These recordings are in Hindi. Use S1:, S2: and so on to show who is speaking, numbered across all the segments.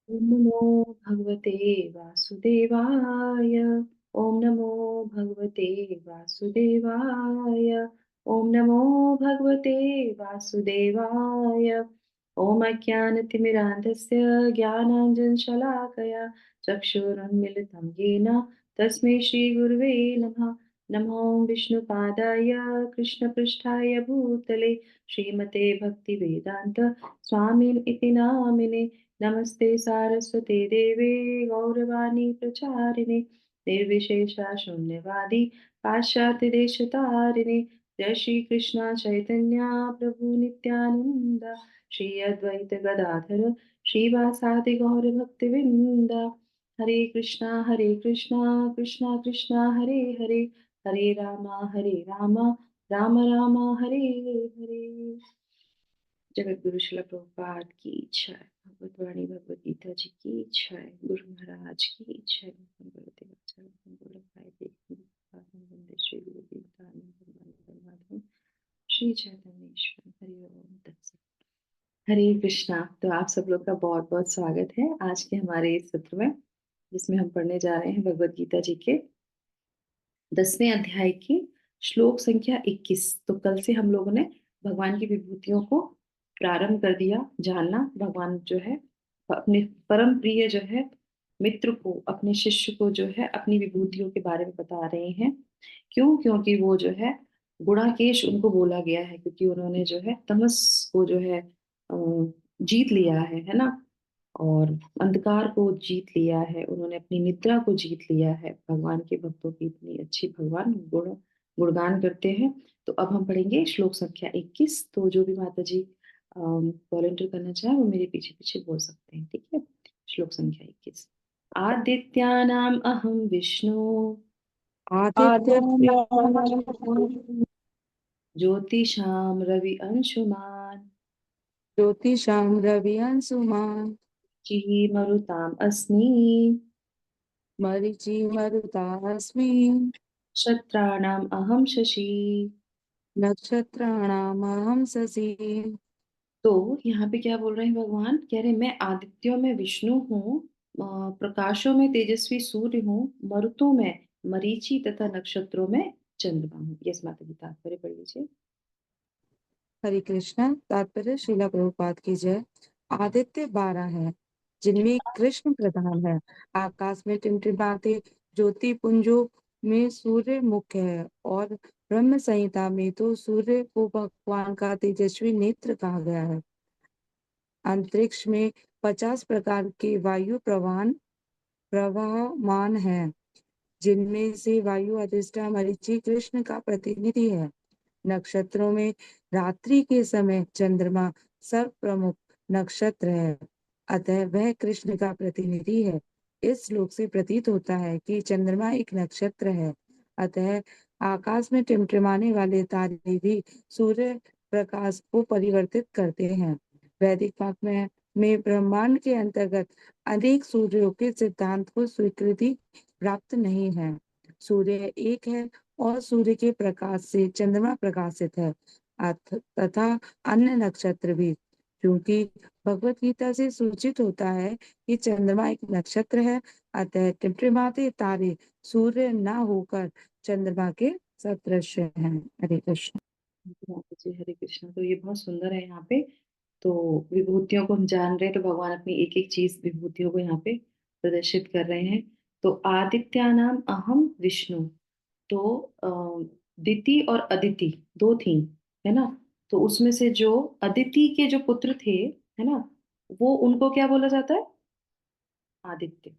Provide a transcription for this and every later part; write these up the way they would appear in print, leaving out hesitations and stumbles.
S1: ओम नमो भगवते वासुदेवाय। ओम नमो भगवते वासुदेवाय। ओम नमो भगवते वासुदेवाय। ओम अज्ञानतिमिरान्धस्य ज्ञानाञ्जनशलाकया चक्षुरुन्मीलितं येन तस्मै श्रीगुरुवे नमः। नमो विष्णुपादाय कृष्णपृष्ठाय भूतले श्रीमते भक्तिवेदान्त स्वामिन् इति नामिने। नमस्ते सारस्वते देवे गौरवाणी प्रचारिणे निर्विशेषा शून्यवादी पाश्चात्यदेशतारिणे। जय श्री कृष्णा चैतन्य प्रभु नित्यानंद श्री अद्वैत गदाधर श्रीवासादि गौर भक्तिवृंद। हरे कृष्णा कृष्णा कृष्णा हरे हरे हरे राम राम राम हरे हरे। जगत गुरु शिला प्रभुपाद की जय। भगवत वाणी भगवत गीता जी की जय। गुरु महाराज की जय। श्री गुरु दीननाथ श्री चैतन्येश्वर हरि ओम तत्सत। हरे कृष्णा। तो आप सब लोग का बहुत बहुत स्वागत है आज के हमारे इस सत्र में, जिसमें हम पढ़ने जा रहे हैं भगवत गीता जी के 10वें अध्याय की श्लोक संख्या 21। तो कल से हम लोगों ने भगवान की विभूतियों को प्रारंभ कर दिया जानना। भगवान जो है अपने परम प्रिय जो है मित्र को, अपने शिष्य को जो है अपनी विभूतियों के बारे में बता रहे हैं। क्यों? क्योंकि वो जो है गुणाकेश उनको बोला गया है, क्योंकि उन्होंने जो है तमस को जो है जीत लिया है ना। और अंधकार को जीत लिया है, उन्होंने अपनी निद्रा को जीत लिया है। भगवान के भक्तों की इतनी अच्छी भगवान गुणगान करते हैं। तो अब हम पढ़ेंगे श्लोक संख्या 21। तो जो भी माता जी वॉलंटियर करना चाहे वो मेरे पीछे पीछे बोल सकते हैं, ठीक है। श्लोक संख्या 21। आदित्यानाम अहम विष्णु
S2: आदित्य
S1: ज्योतिषाम रवि अंशुमान
S2: ज्योतिषां रवि अंशुमान्
S1: मरुताम अस्मि
S2: मरीचि मरुतास्मि
S1: क्षत्राणाम अहम शशि।
S2: नक्षत्राणामहं शशि।
S1: तो यहाँ पे क्या बोल रहे हैं भगवान? कह रहे हैं मैं आदित्यों में विष्णु हूँ, प्रकाशों में तेजस्वी सूर्य हूँ, मरुतों में मरीचि तथा नक्षत्रों में चंद्रमा हूँ। यस माता जी, तात्पर्य पढ़ लीजिए।
S2: हरे कृष्णा। तात्पर्य श्रीला प्रभुपाद की जय। आदित्य 12 है, जिनमें कृष्ण प्रधान है। आकाश में टिमटिमाते ज्योति पुंजों में सूर्य मुख्य है, और ब्रह्म संहिता में तो सूर्य को भगवान का तेजस्वी नेत्र कहा गया है। अंतरिक्ष में 50 प्रकार के वायु प्रवाहमान है, जिनमें से वायु अधिष्ठा मरीचि कृष्ण का प्रतिनिधि है। नक्षत्रों में रात्रि के समय चंद्रमा सर्व प्रमुख नक्षत्र है, अतः वह कृष्ण का प्रतिनिधि है। इस श्लोक से प्रतीत होता है कि चंद्रमा एक नक्षत्र है, अतः आकाश में टिमटिमाने वाले तारे भी सूर्य प्रकाश को परिवर्तित करते हैं। वैदिक पाक में ब्रह्मांड के अंतर्गत अनेक सूर्यों के सिद्धांत को स्वीकृति प्राप्त नहीं है। सूर्य एक है और सूर्य के प्रकाश से चंद्रमा प्रकाशित है, तथा अन्य नक्षत्र भी। क्योंकि भगवत गीता से सूचित होता है कि चंद्रमा एक नक्षत्र है, अतः टिमटिमाते तारे सूर्य न होकर चंद्रमा के सदृश हैं। हरे कृष्ण।
S1: माता जी हरे कृष्ण। तो ये बहुत सुंदर है यहाँ पे। तो विभूतियों को हम जान रहे हैं, तो भगवान अपनी एक एक चीज विभूतियों को यहाँ पे प्रदर्शित कर रहे हैं। तो आदित्यानाम अहम विष्णु। तो दिति और अदिति दो थी, है ना। तो उसमें से जो अदिति के जो पुत्र थे, है ना, वो उनको क्या बोला जाता है? आदित्य,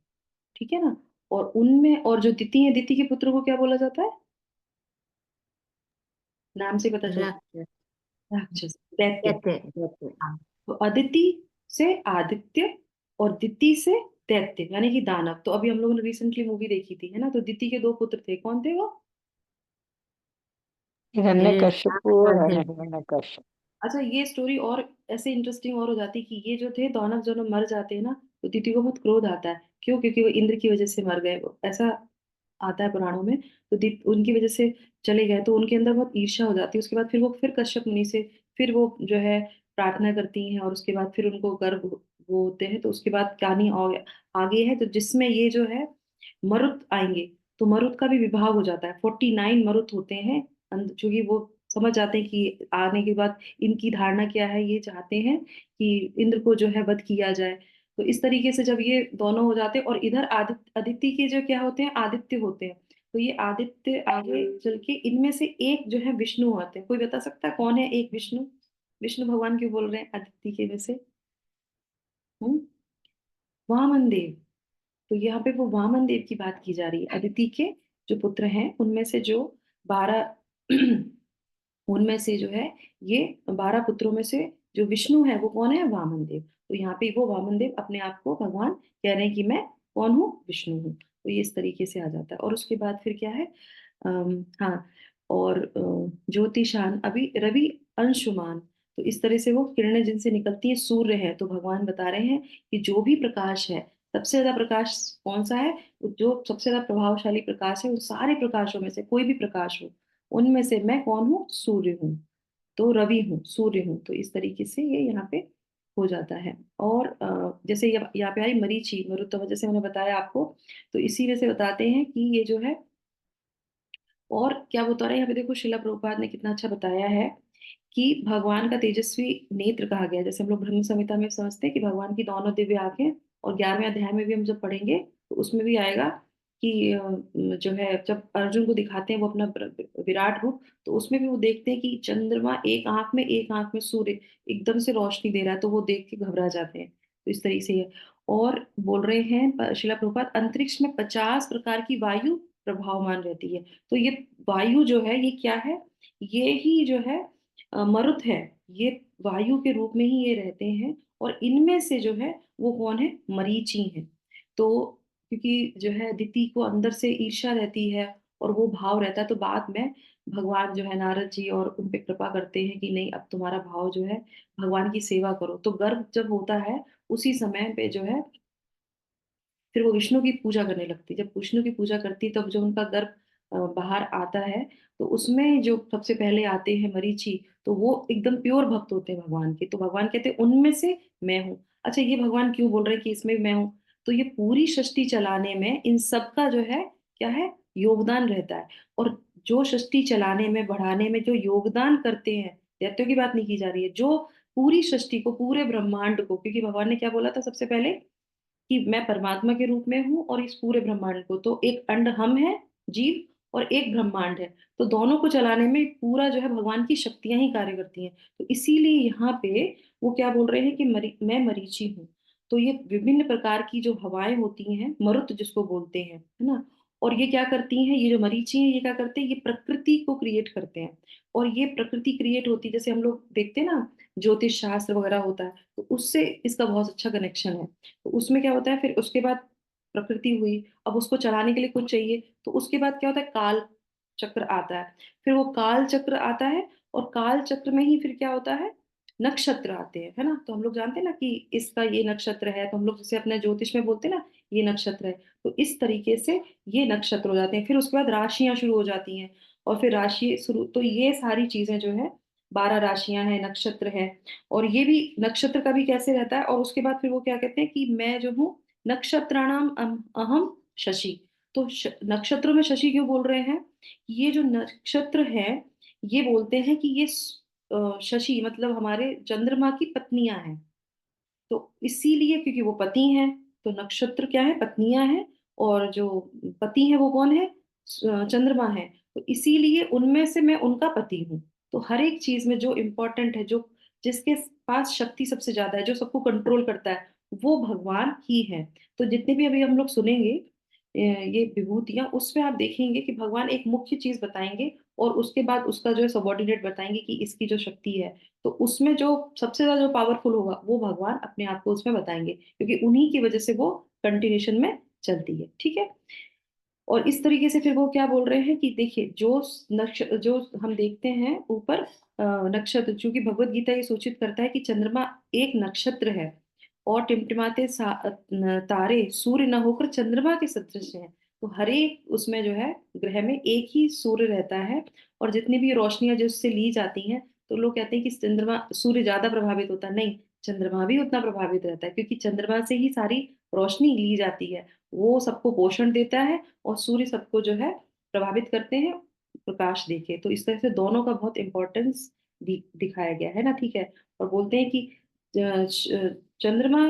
S1: ठीक है ना। और उनमें और जो दिति है, दिति के पुत्र को क्या बोला जाता है? नाम से पता चलता
S3: रक्त
S1: है, राक्षस, दैत्य।
S3: कहते कहते
S1: हाँ। तो अदिति से आदित्य और दिति से दैत्य यानी कि दानव। तो अभी हम लोगों ने रिसेंटली मूवी देखी थी, है ना। तो दिति के दो पुत्र थे, कौन थे वो?
S3: हिरण्यकश्यप
S4: हिरण्यकशिपु और
S3: और
S4: हिरण्यकश्यप।
S1: अच्छा, ये स्टोरी और ऐसे इंटरेस्टिंग और हो जाती कि ये जो थे दानव दोनों मर जाते हैं ना, तो दिति को बहुत क्रोध आता है। क्यों? क्योंकि वो इंद्र की वजह से मर गए, ऐसा आता है पुराणों में। तो उनकी वजह से चले गए, तो उनके अंदर बहुत ईर्ष्या हो जाती है। उसके बाद फिर वो फिर कश्यप मुनि से फिर वो जो है प्रार्थना करती हैं, और उसके बाद फिर उनको गर्भ वो होते हैं। तो उसके बाद कहानी आगे है, तो जिसमें ये जो है मरुत आएंगे, तो मरुत का भी विभाग हो जाता है। 49 मरुत होते हैं, क्योंकि वो समझ जाते हैं कि आने के बाद इनकी धारणा क्या है, ये चाहते हैं कि इंद्र को जो है वध किया जाए। तो इस तरीके से जब ये दोनों हो जाते हैं, और इधर आदित्य अदिति के जो क्या होते हैं, आदित्य होते हैं। तो ये आदित्य आगे चल के इनमें से एक जो है विष्णु होते हैं। कोई बता सकता है कौन है एक विष्णु? विष्णु भगवान क्यों बोल रहे हैं आदित्य के में से? हम्म वामन देव। तो यहाँ पे वो वामन देव की बात की जा रही है। अदिति के जो पुत्र हैं उनमें से जो 12 उनमें से जो है, ये 12 पुत्रों में से जो विष्णु है वो कौन है? वामन देव। तो यहाँ पे वो वामन देव अपने आप को भगवान कह रहे हैं कि मैं कौन हूँ? विष्णु हूँ। तो ये इस तरीके से आ जाता है। और उसके बाद फिर क्या है? हाँ, और ज्योतिषान अभी रवि अंशुमान। तो इस तरह से वो किरणें जिनसे निकलती है, सूर्य है। तो भगवान बता रहे हैं कि जो भी प्रकाश है, सबसे ज्यादा प्रकाश कौन सा है? जो सबसे ज्यादा प्रभावशाली प्रकाश है, उन सारे प्रकाशों में से कोई भी प्रकाश हो, उनमें से मैं कौन हूँ? सूर्य हूँ। तो रवि हूँ, सूर्य हूँ। तो इस तरीके से ये यहाँ पे हो जाता है। और जैसे यहाँ पे आई मरीचि मरुतवा, जैसे मैंने बताया आपको। तो इसी में से बताते हैं कि ये जो है, और क्या बता रहा है यहाँ पे, देखो शिला प्रभुपाद ने कितना अच्छा बताया है कि भगवान का तेजस्वी नेत्र कहा गया है। जैसे हम लोग ब्रह्म संहिता में समझते हैं कि भगवान की दोनों दिव्य आंखें, और 11वें अध्याय में भी हम जब पढ़ेंगे तो उसमें भी आएगा कि जो है जब अर्जुन को दिखाते हैं वो अपना विराट रूप, तो उसमें भी वो देखते हैं कि चंद्रमा एक आंख में, एक आंख में सूर्य एकदम से रोशनी दे रहा है, तो वो देख के घबरा जाते हैं। तो इस तरीके से है। और बोल रहे हैं शिला प्रभुपाद, अंतरिक्ष में 50 प्रकार की वायु प्रभावमान रहती है। तो ये वायु जो है ये क्या है? ये ही जो है मरुत है। ये वायु के रूप में ही ये रहते हैं। और इनमें से जो है वो कौन है? मरीचि है। तो क्योंकि जो है दिति को अंदर से ईर्ष्या रहती है और वो भाव रहता है, तो बाद में भगवान जो है नारद जी और उन पे कृपा करते हैं कि नहीं, अब तुम्हारा भाव जो है भगवान की सेवा करो। तो गर्भ जब होता है उसी समय पे जो है फिर वो विष्णु की पूजा करने लगती है। जब विष्णु की पूजा करती है तब जो उनका गर्भ बाहर आता है, तो उसमें जो सबसे पहले आते हैं मरीचि, तो वो एकदम प्योर भक्त होते हैं भगवान के। तो भगवान कहते हैं उनमें से मैं हूँ। अच्छा, ये भगवान क्यों बोल रहे हैं कि इसमें मैं हूँ? तो ये पूरी सृष्टि चलाने में इन सब का जो है क्या है? योगदान रहता है। और जो सृष्टि चलाने में, बढ़ाने में जो योगदान करते हैं, दैत्यों की बात नहीं की जा रही है, जो पूरी सृष्टि को, पूरे ब्रह्मांड को, क्योंकि भगवान ने क्या बोला था सबसे पहले कि मैं परमात्मा के रूप में हूँ और इस पूरे ब्रह्मांड को, तो एक अंड हम है, जीव, और एक ब्रह्मांड है। तो दोनों को चलाने में पूरा जो है भगवान की शक्तियां ही कार्य करती हैं। तो इसीलिए यहाँ पे वो क्या बोल रहे हैं कि मैं मरीची हूँ। तो ये विभिन्न प्रकार की जो हवाएं होती हैं, मरुत जिसको बोलते हैं, है ना। और ये क्या करती हैं? ये जो मरीची हैं ये क्या करते हैं? ये प्रकृति को क्रिएट करते हैं। और ये प्रकृति क्रिएट होती है, जैसे हम लोग देखते हैं ना, ज्योतिष शास्त्र वगैरह होता है, तो उससे इसका बहुत अच्छा कनेक्शन है। तो उसमें क्या होता है, फिर उसके बाद प्रकृति हुई, अब उसको चलाने के लिए कुछ चाहिए, तो उसके बाद क्या होता है? काल चक्र आता है। फिर वो काल चक्र आता है, और काल चक्र में ही फिर क्या होता है? नक्षत्र आते हैं, है ना। तो हम लोग जानते हैं ना कि इसका ये नक्षत्र है, तो हम लोग जैसे अपने ज्योतिष में बोलते हैं ना, ये नक्षत्र है। तो इस तरीके से ये नक्षत्र हो जाते हैं। फिर उसके बाद राशियां शुरू हो जाती हैं, और फिर राशि शुरू, तो ये सारी चीजें जो है, 12 राशियां हैं, नक्षत्र है। और ये भी नक्षत्र का भी कैसे रहता है, और उसके बाद फिर वो क्या कहते हैं कि मैं जो हूँ नक्षत्राणाम अहम शशि। तो नक्षत्रों में शशि क्यों बोल रहे हैं? ये जो नक्षत्र है, ये बोलते हैं कि ये शशि मतलब हमारे चंद्रमा की पत्नियां हैं। तो इसीलिए क्योंकि वो पति हैं, तो नक्षत्र क्या है? पत्नियां हैं। और जो पति है वो कौन है? चंद्रमा है। तो इसीलिए उनमें से मैं उनका पति हूँ। तो हर एक चीज में जो इम्पोर्टेंट है, जो जिसके पास शक्ति सबसे ज्यादा है, जो सबको कंट्रोल करता है, वो भगवान ही है। तो जितने भी अभी हम लोग सुनेंगे ये विभूतियां, उसमें आप देखेंगे कि भगवान एक मुख्य चीज बताएंगे, और उसके बाद उसका जो है सबॉर्डिनेट बताएंगे कि इसकी जो शक्ति है। तो उसमें जो सबसे ज्यादा जो पावरफुल होगा वो भगवान अपने आप को उसमें बताएंगे, क्योंकि उन्हीं की वजह से वो कंटिन्यूशन में चलती है। ठीक है। और इस तरीके से फिर वो क्या बोल रहे हैं कि देखिए, जो हम देखते हैं ऊपर नक्षत्र, चूंकि भगवत गीता ये सूचित करता है कि चंद्रमा एक नक्षत्र है, और टिमटिमाते तारे सूर्य न होकर चंद्रमा के सदृश हैं। तो हर एक उसमें जो है ग्रह में एक ही सूर्य रहता है। और जितनी भी रोशनियां जो उससे ली जाती हैं, तो लोग कहते हैं कि चंद्रमा सूर्य ज्यादा प्रभावित होता है। नहीं, चंद्रमा भी उतना प्रभावित रहता है, क्योंकि चंद्रमा से ही सारी रोशनी ली जाती है। वो सबको पोषण देता है और सूर्य सबको जो है प्रभावित करते हैं प्रकाश देके। तो इस तरह से दोनों का बहुत इंपॉर्टेंस दिखाया गया है ना, ठीक है। और बोलते हैं कि चंद्रमा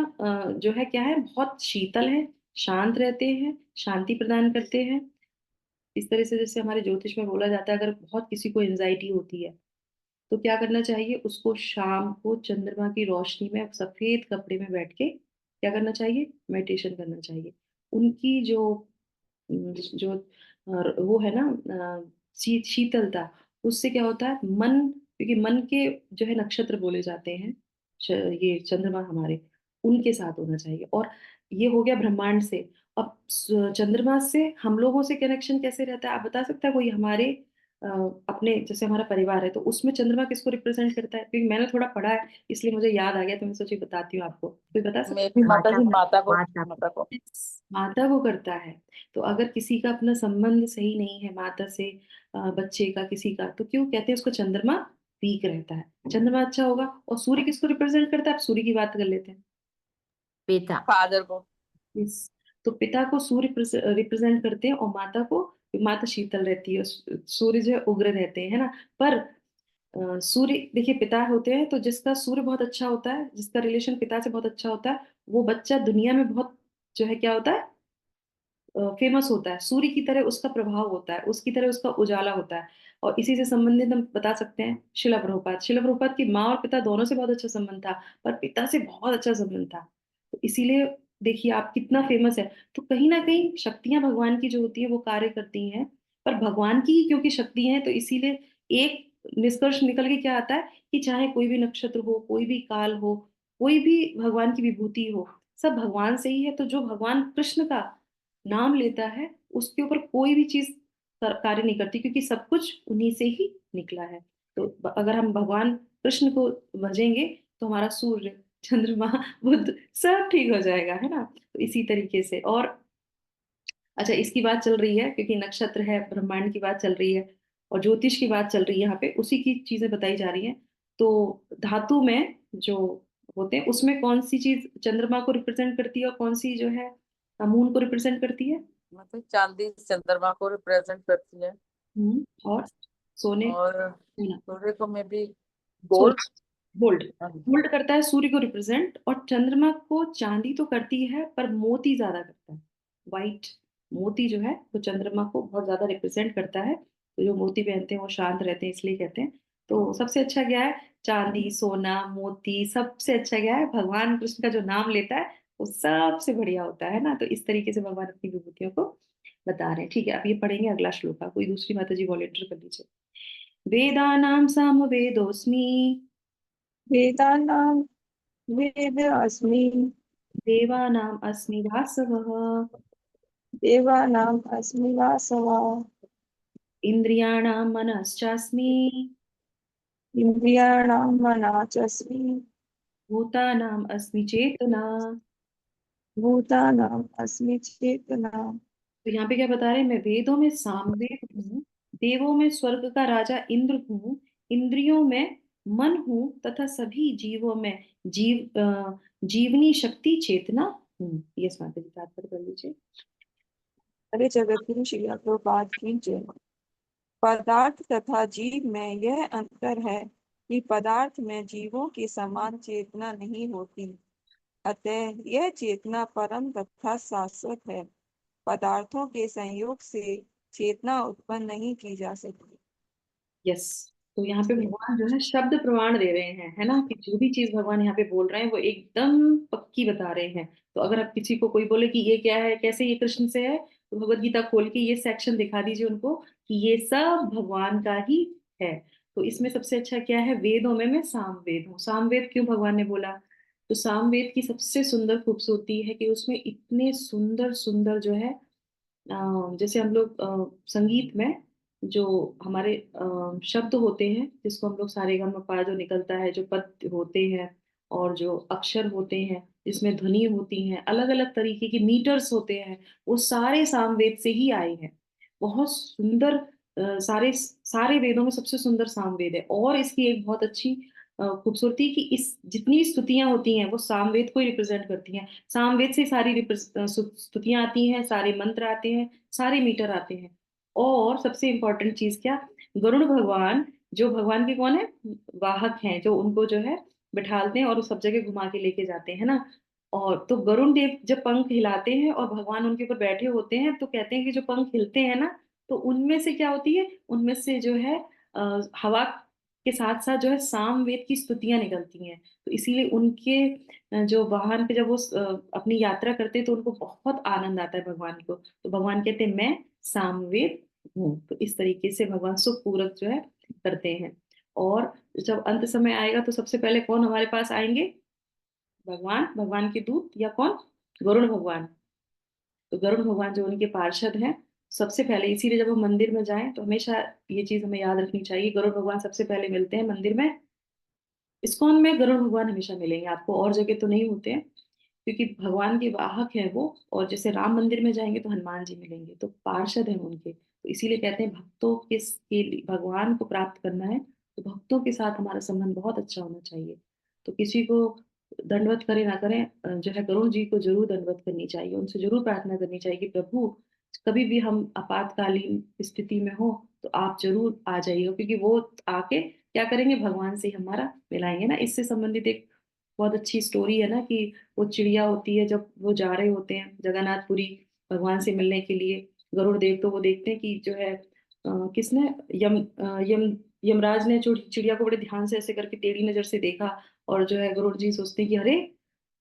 S1: जो है क्या है, बहुत शीतल है, शांत रहते हैं, शांति प्रदान करते हैं। इस तरह से जैसे हमारे ज्योतिष में बोला जाता है, अगर बहुत किसी को एंजाइटी होती है तो क्या करना चाहिए, उसको शाम को चंद्रमा की रोशनी में सफेद कपड़े में बैठ के क्या करना चाहिए, मेडिटेशन करना चाहिए। उनकी जो वो है ना, शीतलता, उससे क्या होता है मन, क्योंकि मन के जो है नक्षत्र बोले जाते हैं, ये चंद्रमा हमारे, उनके साथ होना चाहिए। और ये हो गया ब्रह्मांड से। अब चंद्रमा से हम लोगों से कनेक्शन कैसे रहता है, आप बता सकता है कोई हमारे अ, अपने, जैसे हमारा परिवार है तो उसमें चंद्रमा किसको रिप्रेजेंट करता है, क्योंकि मैंने थोड़ा पढ़ा है इसलिए मुझे याद आ गया, तो मैं सोची बताती हूँ आपको, कोई बता
S3: मैं
S1: सकता
S3: भी माता
S2: माता
S3: जी,
S2: को। माता
S3: माता को।
S1: है? माता को करता है। तो अगर किसी का अपना संबंध सही नहीं है माता से, बच्चे का किसी का, तो क्यों कहते हैं उसको चंद्रमा वीक रहता है, चंद्रमा अच्छा होगा। और सूर्य किसको रिप्रेजेंट करता है, आप सूर्य की बात कर लेते हैं।
S2: पिता।
S3: फादर को।
S1: Yes। तो पिता को सूर्य रिप्रेजेंट करते हैं, और माता को, माता शीतल रहती है, सूर्य जो है उग्र रहते हैं, है ना। पर सूर्य देखिए पिता होते हैं, तो जिसका सूर्य बहुत अच्छा होता है, जिसका रिलेशन पिता से बहुत अच्छा होता है, वो बच्चा दुनिया में बहुत जो है क्या होता है, फेमस होता है। सूर्य की तरह उसका प्रभाव होता है, उसकी तरह उसका उजाला होता है। और इसी से संबंधित हम बता सकते हैं शिला प्रभुपाद की माँ और पिता दोनों से बहुत अच्छा संबंध था, पर पिता से बहुत अच्छा संबंध था। तो इसीलिए देखिए आप कितना फेमस है। तो कहीं ना कहीं शक्तियां भगवान की जो होती है वो कार्य करती हैं, पर भगवान की ही क्योंकि शक्ति है, तो इसीलिए एक निष्कर्ष निकल के क्या आता है कि चाहे कोई भी नक्षत्र हो, कोई भी काल हो, कोई भी भगवान की विभूति हो, सब भगवान से ही है। तो जो भगवान कृष्ण का नाम लेता है उसके ऊपर कोई भी चीज कार्य नहीं करती, क्योंकि सब कुछ उन्हीं से ही निकला है। तो अगर हम भगवान कृष्ण को भजेंगे तो हमारा सूर्य, चंद्रमा, बुध सब ठीक हो जाएगा, है ना। तो इसी तरीके से। और अच्छा, इसकी बात चल रही है क्योंकि नक्षत्र है, ब्रह्मांड की बात चल रही है और ज्योतिष की बात चल रही है, यहाँ पे उसी की चीजें बताई जा रही हैं। तो धातु में जो होते हैं उसमें कौन सी चीज चंद्रमा को रिप्रेजेंट करती है और कौन सी जो है मून को रिप्रेजेंट करती है।
S3: मतलब चांदी चंद्रमा को रिप्रेजेंट करती है।
S1: और सोने,
S3: और
S1: सोना,
S3: सूर्य को में भी
S1: सोना,
S3: गोल्ड।
S1: गोल्ड, गोल्ड करता है सूर्य को रिप्रेजेंट। और चंद्रमा को चांदी तो करती है पर मोती ज्यादा करता है, वाइट मोती जो है वो चंद्रमा को बहुत ज्यादा रिप्रेजेंट करता है। तो जो मोती पहनते हैं वो शांत रहते हैं इसलिए कहते हैं। तो सबसे अच्छा क्या है, चांदी, सोना, मोती, सबसे अच्छा क्या है, भगवान कृष्ण का जो नाम लेता है वो सबसे बढ़िया होता है ना। तो इस तरीके से भगवान अपनी विभूतियों को बता रहे हैं, ठीक है। अब ये पढ़ेंगे अगला श्लोक, कोई दूसरी माता जी वॉलेंटियर कर लीजिए। वेदानां सामवेदोऽस्मि,
S2: वेदानां वेद अस्मि।
S1: देवानाम् अस्मि वासवः,
S2: देवानाम् अस्मि वासवः।
S1: इन्द्रियाणां मनश्चास्मि,
S2: इन्द्रियाणां मनः चास्मि।
S1: भूतानाम् अस्मि चेतना।
S2: भूतानाम् अस्मि चेतना।
S1: तो यहाँ पे क्या बता रहे हैं, मैं वेदों में सामवेद हूँ, देवों में स्वर्ग का राजा इंद्र हूँ, इंद्रियों में मन हूँ, तथा सभी जीवों में जीवनी शक्ति चेतना हूँ। ये माता जी तात्पर्य कर लीजिए।
S2: अरे जगत गुरु श्री प्रभुपाद की जय। पदार्थ तथा जीव में यह अंतर है कि पदार्थ में जीवों की समान चेतना नहीं होती, अतः यह चेतना परम तथा शाश्वत है। पदार्थों के संयोग से चेतना उत्पन्न नहीं की जा सकती।
S1: यस। तो यहाँ पे भगवान जो है शब्द प्रमाण दे रहे हैं, है ना, कि जो भी चीज भगवान यहाँ पे बोल रहे हैं वो एकदम पक्की बता रहे हैं। तो अगर आप किसी को कोई बोले कि ये क्या है, कैसे ये कृष्ण से है, तो भगवत गीता खोल के ये सेक्शन दिखा दीजिए उनको कि ये सब भगवान का ही है। तो इसमें सबसे अच्छा क्या है, वेदों में मैं सामवेद हूँ। सामवेद क्यों भगवान ने बोला, तो सामवेद की सबसे सुंदर खूबसूरती है कि उसमें इतने सुंदर सुंदर जो है जैसे हम लोग संगीत में जो हमारे शब्द होते हैं, जिसको हम लोग सारेगामापा जो निकलता है, जो पद होते हैं और जो अक्षर होते हैं जिसमें ध्वनि होती हैं, अलग अलग तरीके के मीटर्स होते हैं, वो सारे सामवेद से ही आए हैं। बहुत सुंदर सारे सारे वेदों में सबसे सुंदर सामवेद है। और इसकी एक बहुत अच्छी खूबसूरती कि इस जितनी स्तुतियां होती हैं वो सामवेद को रिप्रेजेंट करती हैं। सामवेद से सारी स्तुतियां आती हैं, सारे मंत्र आते हैं, सारे मीटर आते हैं। और सबसे इम्पोर्टेंट चीज क्या, गरुड़ भगवान जो भगवान के कौन है, वाहक हैं, जो उनको जो है बिठालते हैं और सब जगह घुमा के लेके जाते हैं ना। और तो गरुड़ देव जब पंख हिलाते हैं और भगवान उनके ऊपर बैठे होते हैं तो कहते हैं कि जो पंख हिलते हैं ना, तो उनमें से क्या होती है, उनमें से जो है हवा के साथ साथ जो है सामवेद की स्तुतियां निकलती हैं। तो इसीलिए उनके जो वाहन पे जब वो अपनी यात्रा करते हैं तो उनको बहुत आनंद आता है भगवान को। तो भगवान कहते हैं मैं सामवेद हूँ। तो इस तरीके से भगवान सुख पूरक जो है करते हैं। और जब अंत समय आएगा तो सबसे पहले कौन हमारे पास आएंगे, भगवान, भगवान के दूत, या कौन, गरुड़ भगवान। तो गरुड़ भगवान जो उनके पार्षद हैं सबसे पहले, इसीलिए जब हम मंदिर में जाएं तो हमेशा ये चीज हमें याद रखनी चाहिए, गरुड़ भगवान सबसे पहले मिलते हैं मंदिर में। इस्कॉन में गरुड़ भगवान हमेशा मिलेंगे आपको, और जगह तो नहीं होते हैं, क्योंकि भगवान के वाहक है वो। और जैसे राम मंदिर में जाएंगे तो हनुमान जी मिलेंगे, तो पार्षद हैं उनके। तो इसीलिए कहते हैं भक्तों के लिए भगवान को प्राप्त करना है तो भक्तों के साथ हमारा संबंध बहुत अच्छा होना चाहिए। तो किसी को दंडवत करे ना करें, जो है गरुड़ जी को जरूर दंडवत करनी चाहिए, उनसे जरूर प्रार्थना करनी चाहिए कि प्रभु कभी भी हम आपातकालीन स्थिति में हो तो आप जरूर आ जाइए, क्योंकि वो आके क्या करेंगे, भगवान से हमारा मिलाएंगे ना। इससे संबंधित एक बहुत अच्छी स्टोरी है ना, कि वो चिड़िया होती है, जब वो जा रहे होते हैं जगन्नाथपुरी भगवान से मिलने के लिए, गरुड़ देव, तो वो देखते हैं कि जो है किसने, यमराज ने चिड़िया को बड़े ध्यान से ऐसे करके टेढ़ी नजर से देखा। और जो है गरुड़ जी सोचते हैं कि अरे,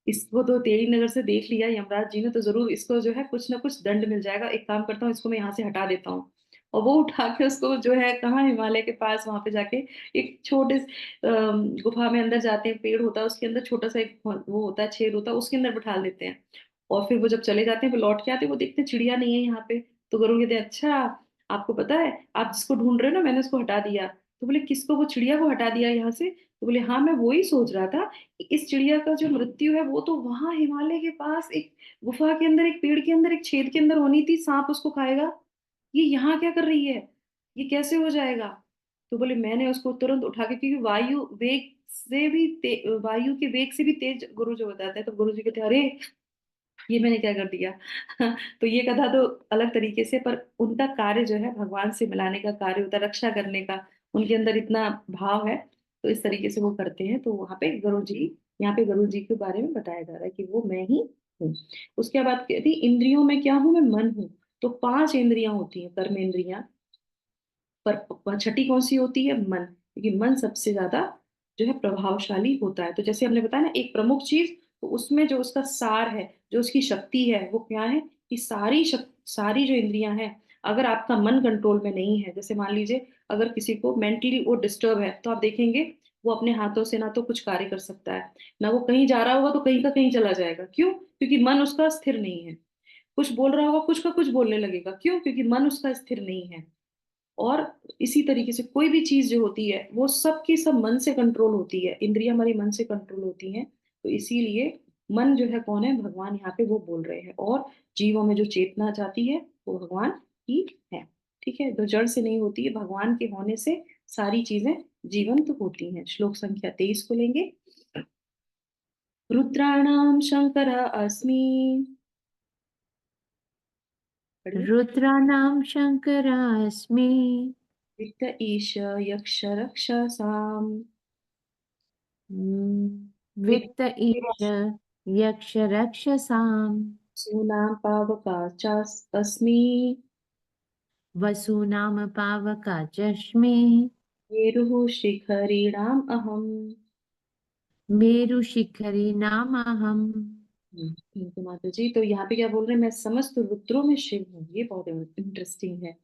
S1: इसको तो टेढ़ी नजर से देख लिया यमराज जी ने, तो जरूर इसको जो है कुछ ना कुछ दंड मिल जाएगा, एक काम करता हूँ इसको मैं यहाँ से हटा देता हूँ। और वो उठा के उसको जो है कहाँ, हिमालय के पास वहां पे जाके एक छोटे गुफा में अंदर जाते हैं, पेड़ होता है उसके अंदर, छोटा सा एक वो होता है, छेद होता है, उसके अंदर बिठा देते हैं। और फिर वो जब चले जाते हैं, वो लौट के आते हैं, वो देखते हैं चिड़िया नहीं है यहाँ पे। तो गरुड़ कहते हैं अच्छा, आपको पता है आप जिसको ढूंढ रहे हो ना, मैंने उसको हटा दिया। तो बोले किसको, वो चिड़िया को हटा दिया यहाँ से। तो बोले हाँ, मैं वही सोच रहा था कि इस चिड़िया का जो मृत्यु है वो तो वहां हिमालय के पास एक गुफा के अंदर, एक पेड़ के अंदर, एक छेद के अंदर होनी थी, सांप उसको खाएगा, ये यहाँ क्या कर रही है, ये कैसे हो जाएगा। तो बोले मैंने उसको तुरंत उठा के, क्योंकि वायु वेग से भी वायु के वेग से भी तेज गुरु जो बताते हैं, तो गुरु जी कहते हैं अरे, ये मैंने क्या कर दिया। तो ये कथा तो अलग तरीके से, पर उनका कार्य जो है भगवान से मिलाने का कार्य होता है, रक्षा करने का, उनके अंदर इतना भाव है। तो इस तरीके से वो करते हैं। तो वहां पे गुरु जी, यहाँ पे गुरु जी के बारे में बताया जा रहा है कि वो मैं ही हूँ। उसके बाद कहती इंद्रियों में क्या हूं, मैं मन हूँ। तो 5 इंद्रियां होती हैं, कर्म इंद्रियां, पर छठी कौन सी होती है, मन, क्योंकि मन सबसे ज्यादा जो है प्रभावशाली होता है। तो जैसे हमने बताया ना एक प्रमुख चीज, तो उसमें जो उसका सार है, जो उसकी शक्ति है वो क्या है, कि सारी जो इंद्रियां हैं, अगर आपका मन कंट्रोल में नहीं है, जैसे मान लीजिए अगर किसी को मेंटली वो डिस्टर्ब है, तो आप देखेंगे वो अपने हाथों से ना तो कुछ कार्य कर सकता है, ना वो कहीं जा रहा होगा तो कहीं का कहीं चला जाएगा। क्यों? क्योंकि मन उसका स्थिर नहीं है। कुछ बोल रहा होगा, कुछ का कुछ बोलने लगेगा। क्यों? क्योंकि मन उसका स्थिर नहीं है। और इसी तरीके से कोई भी चीज जो होती है वो सब की सब मन से कंट्रोल होती है, इंद्रियां हमारी मन से कंट्रोल होती हैं। तो इसीलिए मन जो है कौन है, भगवान यहाँ पे वो बोल रहे हैं। और जीवों में जो चेतना जाती है वो भगवान ही है। ठीक है, तो जड़ से नहीं होती है, भगवान के होने से सारी चीजें जीवंत होती हैं। श्लोक संख्या 23 को लेंगे। रुद्राणाम शंकर अस्मि, पढ़िए।
S4: रुद्राणां शङ्करास्मि
S1: वित्त ईश यक्ष रक्षसाम,
S4: वित्त ईश यक्षरक्षसाम्
S1: सूनां पावका अस्मि,
S4: वसूनां पावकाचस्मि
S1: मेरुः शिखरीणाम् अहम्।
S4: मेरुशिखरी नामहम्।
S1: तो माता जी, तो यहाँ पे क्या बोल रहे हैं, मैं समस्त रुद्रों में शिव हूँ। ये बहुत इंटरेस्टिंग है।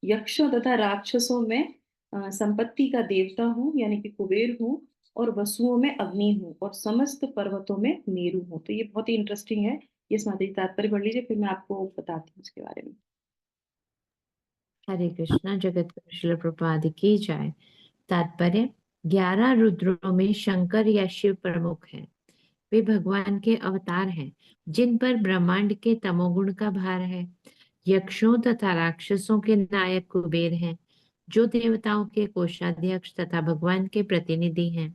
S1: यक्षों तथा राक्षसों में संपत्ति का देवता हूँ, यानी कि कुबेर हूँ। और वसुओं में अग्नि हूँ, और समस्त पर्वतों में मेरु हूँ। तो ये बहुत ही इंटरेस्टिंग है। ये माता जी तात्पर्य पढ़ लीजिए, फिर मैं आपको बताती हूँ इसके बारे में।
S4: हरे कृष्णा। जगत गुरु श्रील प्रभुपाद की जय। तात्पर्य 11 रुद्रों में शंकर या शिव प्रमुख हैं। वे भगवान के अवतार हैं जिन पर ब्रह्मांड के तमोगुण का भार है। यक्षों तथा राक्षसों के नायक कुबेर हैं जो देवताओं के कोषाध्यक्ष तथा भगवान के प्रतिनिधि हैं।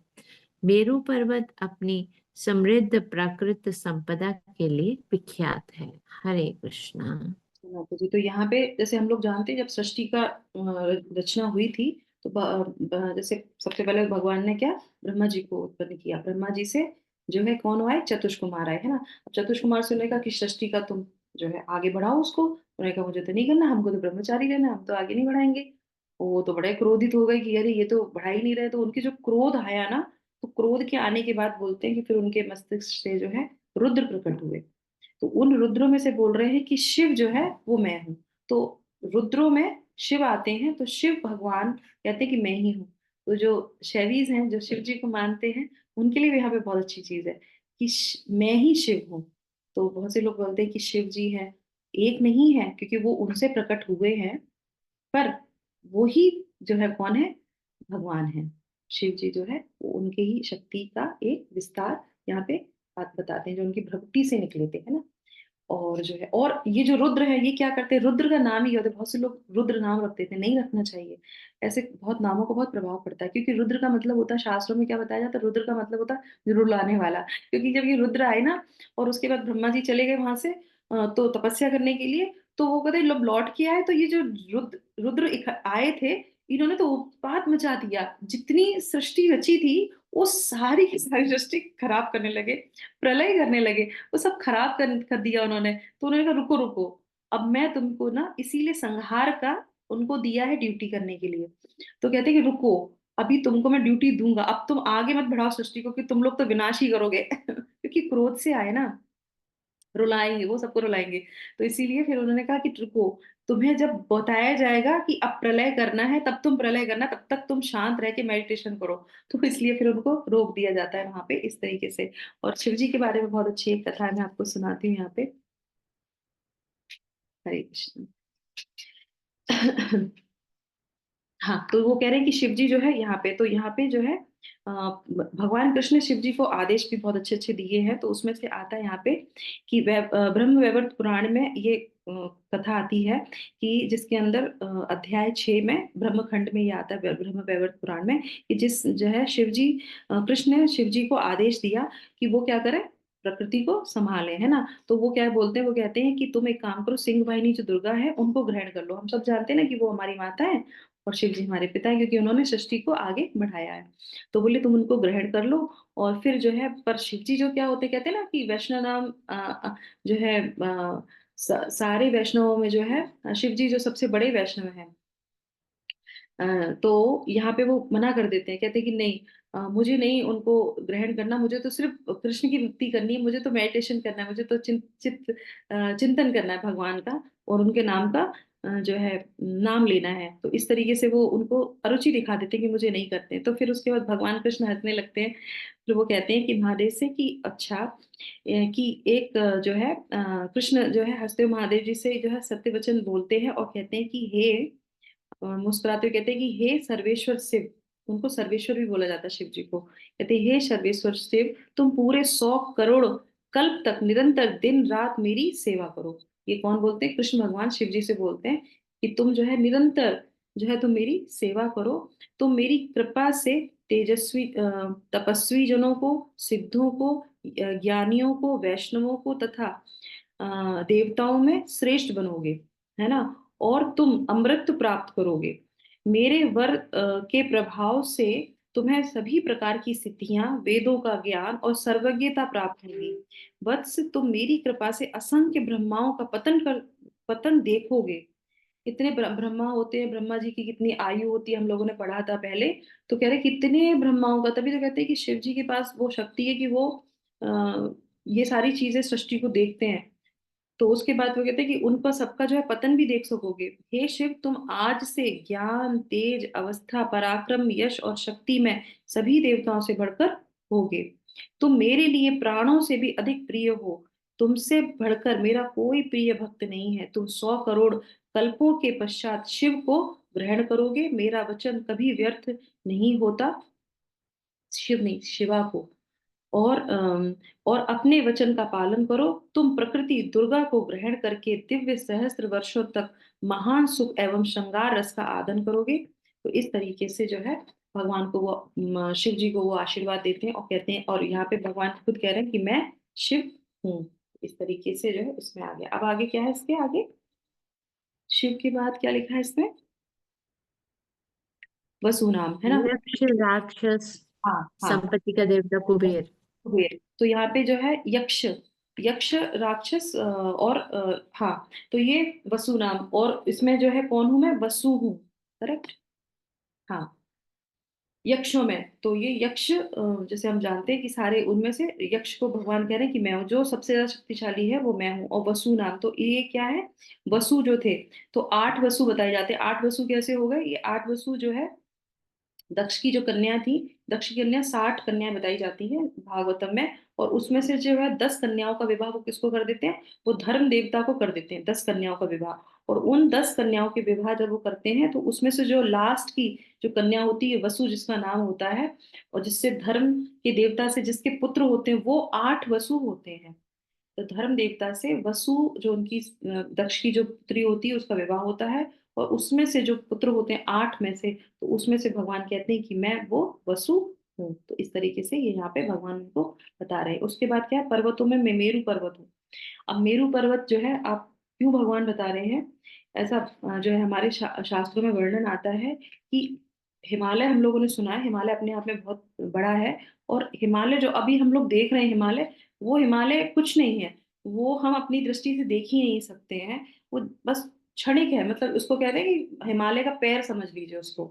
S4: मेरू पर्वत अपनी समृद्ध प्राकृत संपदा के लिए विख्यात है। हरे कृष्णा।
S1: माता जी, तो यहाँ पे जैसे हम लोग जानते हैं जब सृष्टि का रचना हुई थी तो जैसे सबसे पहले भगवान ने क्या, ब्रह्मा जी को उत्पन्न किया। ब्रह्मा जी से जो है कौन हुआ है, चतुष कुमार आए, है ना। अब चतुष कुमार से उन्होंने कहा कि सृष्टि का तुम जो है आगे बढ़ाओ उसको। उन्होंने कहा मुझे तो नहीं करना, हमको तो ब्रह्मचारी रहना है, हम तो आगे नहीं बढ़ाएंगे। वो तो बड़े क्रोधित हो गए कि अरे ये तो बढ़ा ही नहीं रहे। तो उनकी जो क्रोध आया ना, तो क्रोध के आने के बाद बोलते हैं कि फिर उनके मस्तिष्क से जो है रुद्र प्रकट हुए। तो उन रुद्रों में से बोल रहे हैं कि शिव जो है वो मैं हूँ। तो रुद्रों में शिव आते हैं, तो शिव भगवान कहते हैं कि मैं ही हूँ। तो जो शैवीज हैं, जो शिव जी को मानते हैं, उनके लिए भी यहाँ पे बहुत अच्छी चीज है कि मैं ही शिव हूँ। तो बहुत से लोग बोलते हैं कि शिव जी है, एक नहीं है, क्योंकि वो उनसे प्रकट हुए हैं, पर वो ही जो है कौन है, भगवान है। शिव जी जो है वो उनके ही शक्ति का एक विस्तार यहाँ पे बात बताते हैं, जो उनकी भक्ति से निकले थे, है ना। और जो है, और ये जो रुद्र है ये क्या करते हैं, रुद्र का नाम ही होता है। बहुत से लोग रुद्र नाम रखते थे, नहीं रखना चाहिए। ऐसे बहुत नामों का बहुत प्रभाव पड़ता है, क्योंकि रुद्र का मतलब होता है, शास्त्रों में क्या बताया जाता है, रुद्र का मतलब होता है रुलाने वाला। क्योंकि जब ये रुद्र आए ना, और उसके बाद ब्रह्मा जी चले गए वहां से तो तपस्या करने के लिए, तो वो कहते हैं लोग लौट के आए, तो ये जो रुद्र रुद्र आए थे, इन्होंने तो उत्पात मचा दिया। जितनी सृष्टि रची थी वो सारी की सारी सृष्टि खराब करने लगे, प्रलय करने लगे, वो सब खराब कर दिया उन्होंने। तो उन्होंने कहा रुको रुको, अब मैं तुमको ना इसीलिए संहार का उनको दिया है ड्यूटी करने के लिए। तो कहते हैं कि रुको, अभी तुमको मैं ड्यूटी दूंगा, अब तुम आगे मत बढ़ाओ सृष्टि को, कि तुम लोग तो विनाश ही करोगे क्योंकि क्रोध से आए ना, रुलाएंगे, वो सबको रुलाएंगे। तो इसीलिए फिर उन्होंने कहा कि रुको, तुम्हें जब बताया जाएगा कि अब प्रलय करना है तब तुम प्रलय करना, तब तक तुम शांत रह के मेडिटेशन करो। तो इसलिए फिर उनको रोक दिया जाता है वहां पे इस तरीके से। और शिव जी के बारे में बहुत अच्छी एक कथा है, मैं आपको सुनाती हूँ यहाँ पे। हरे कृष्ण हाँ, तो वो कह रहे हैं कि शिव जी जो है यहाँ पे, तो यहाँ पे जो है भगवान कृष्ण ने शिव जी को आदेश भी बहुत अच्छे अच्छे दिए हैं। तो उसमें से आता है यहाँ पे कि ब्रह्म वैवर्त पुराण में ये कथा आती है कि जिसके अंदर अध्याय 6 में ब्रह्मखंड में ये आता है, ब्रह्म वैवर्त पुराण में, कि जिस जो है शिव जी कृष्ण ने शिव जी को आदेश दिया कि वो क्या करे, प्रकृति को संभाले, है ना। तो वो क्या बोलते हैं, वो कहते हैं कि तुम एक काम करो, सिंह वाहिनी जो दुर्गा है उनको ग्रहण कर लो। हम सब जानते हैं ना कि वो हमारी माता है और शिव जी हमारे पिता है, क्योंकि उन्होंने सृष्टि को आगे बढ़ाया है। तो बोले तुम उनको ग्रहण कर लो। और फिर जो है, पर शिव जी जो क्या होते, कहते हैं ना कि वैष्णव नाम जो है सारे वैष्णवों में जो है शिव जी जो सबसे बड़े वैष्णव हैं। तो यहाँ पे वो मना कर देते हैं, कहते हैं कि नहीं, मुझे नहीं उनको ग्रहण करना, मुझे तो सिर्फ कृष्ण की भक्ति करनी है, मुझे तो मेडिटेशन करना है, मुझे तो चिंतन करना है भगवान का, और उनके नाम का जो है नाम लेना है। तो इस तरीके से वो उनको अरुचि दिखा देते हैं कि मुझे नहीं करते हैं। तो फिर उसके बाद भगवान कृष्ण हंसने लगते हैं। फिर वो कहते हैं कि महादेव से कि अच्छा कि एक जो है कृष्ण जो है हंसते हुए महादेव जी से जो है सत्य वचन बोलते हैं और कहते हैं कि हे मुस्कुराते हुए कहते हैं कि हे सर्वेश्वर शिव, उनको सर्वेश्वर भी बोला जाता है शिव जी को। कहते हैं हे सर्वेश्वर शिव, तुम पूरे 100 करोड़ कल्प तक निरंतर दिन रात मेरी सेवा करो। ये कौन बोलते हैं, कृष्ण भगवान शिव जी से बोलते हैं कि तुम जो है निरंतर जो है तुम मेरी सेवा करो। तुम मेरी कृपा से तेजस्वी तपस्वी जनों को, सिद्धों को, ज्ञानियों को, वैष्णवों को तथा देवताओं में श्रेष्ठ बनोगे, है ना। और तुम अमृत प्राप्त करोगे। मेरे वर के प्रभाव से तुम्हें सभी प्रकार की सिद्धियां, वेदों का ज्ञान और सर्वज्ञता प्राप्त होगी। वत्स, तुम मेरी कृपा से असंख्य ब्रह्माओं का पतन देखोगे। कितने ब्रह्मा होते हैं, ब्रह्मा जी की कितनी आयु होती है, हम लोगों ने पढ़ा था पहले। तो कह रहे कितने ब्रह्माओं का, तभी तो कहते हैं कि शिव जी के पास वो शक्ति है कि वो ये सारी चीजें सृष्टि को देखते हैं। तो उसके बाद वो कहते हैं कि उनका सबका जो है पतन भी देख सकोगे। हे शिव, तुम आज से ज्ञान, तेज, अवस्था, पराक्रम, यश और शक्ति में सभी देवताओं से बढ़कर होगे। तुम मेरे लिए प्राणों से भी अधिक प्रिय हो। तुमसे बढ़कर मेरा कोई प्रिय भक्त नहीं है। तुम 100 करोड़ कल्पों के पश्चात शिव को ग्रहण करोगे। मेरा वचन कभी व्यर्थ नहीं होता। शिव नहीं, शिवा को। और अपने वचन का पालन करो। तुम प्रकृति दुर्गा को ग्रहण करके दिव्य सहस्त्र वर्षों तक महान सुख एवं श्रृंगार रस का आदन करोगे। तो इस तरीके से जो है भगवान को वो शिव जी को वो आशीर्वाद देते हैं और कहते हैं, और यहाँ पे भगवान खुद कह रहे हैं कि मैं शिव हूँ। इस तरीके से जो है उसमें आ गया। अब आगे क्या है, इसके आगे शिव के बाद क्या लिखा है इसमें, वसु नाम है ना।
S4: यक्ष, राक्षस,
S1: हाँ हाँ,
S4: संपत्ति का देवता कुबेर।
S1: कुबेर। तो यहाँ पे जो है यक्ष, यक्ष राक्षस और हाँ, तो ये वसु नाम, और इसमें जो है कौन हूं मैं, वसु हूँ। करेक्ट। हाँ, यक्षों में तो ये यक्ष जैसे हम जानते हैं कि सारे उनमें से यक्ष को भगवान कह रहे हैं कि मैं हूँ जो सबसे ज्यादा शक्तिशाली है, वो मैं हूँ। और वसु नाम, तो ये क्या है, वसु जो थे, तो 8 वसु बताए जाते हैं। 8 वसु कैसे हो गए, ये 8 वसु जो है दक्ष की जो कन्या थी, दक्ष की कन्या 60 कन्याएं बताई जाती हैं भागवतम में। और उसमें से जो है 10 कन्याओं का विवाह वो किसको कर देते हैं, वो धर्म देवता को कर देते हैं, 10 कन्याओं का विवाह। और उन 10 कन्याओं के विवाह जब वो करते हैं, तो उसमें से जो लास्ट की जो कन्या होती है वसु, जिसका नाम होता है, और जिससे धर्म के देवता से जिसके पुत्र होते हैं वो 8 वसु होते हैं। तो धर्म देवता से वसु, जो उनकी दक्ष की जो पुत्री होती है, उसका विवाह होता है। और उसमें से जो पुत्र होते हैं 8 में से, तो उसमें से भगवान कहते हैं कि मैं वो वसु हूँ। तो इस तरीके से ये यहाँ पे भगवान उनको बता रहे हैं। उसके बाद क्या है, पर्वतों में मैं मेरु पर्वत हूँ। अब मेरु पर्वत जो है, आप क्यों भगवान बता रहे हैं ऐसा, जो है हमारे शास्त्रों में वर्णन आता है कि हिमालय, हम लोगों ने सुना है हिमालय अपने आप में बहुत बड़ा है। और हिमालय जो अभी हम लोग देख रहे हैं हिमालय, वो हिमालय कुछ नहीं है, वो हम अपनी दृष्टि से देख ही नहीं सकते हैं। वो बस क्षणिक है, मतलब उसको कहते हैं कि हिमालय का पैर समझ लीजिए उसको।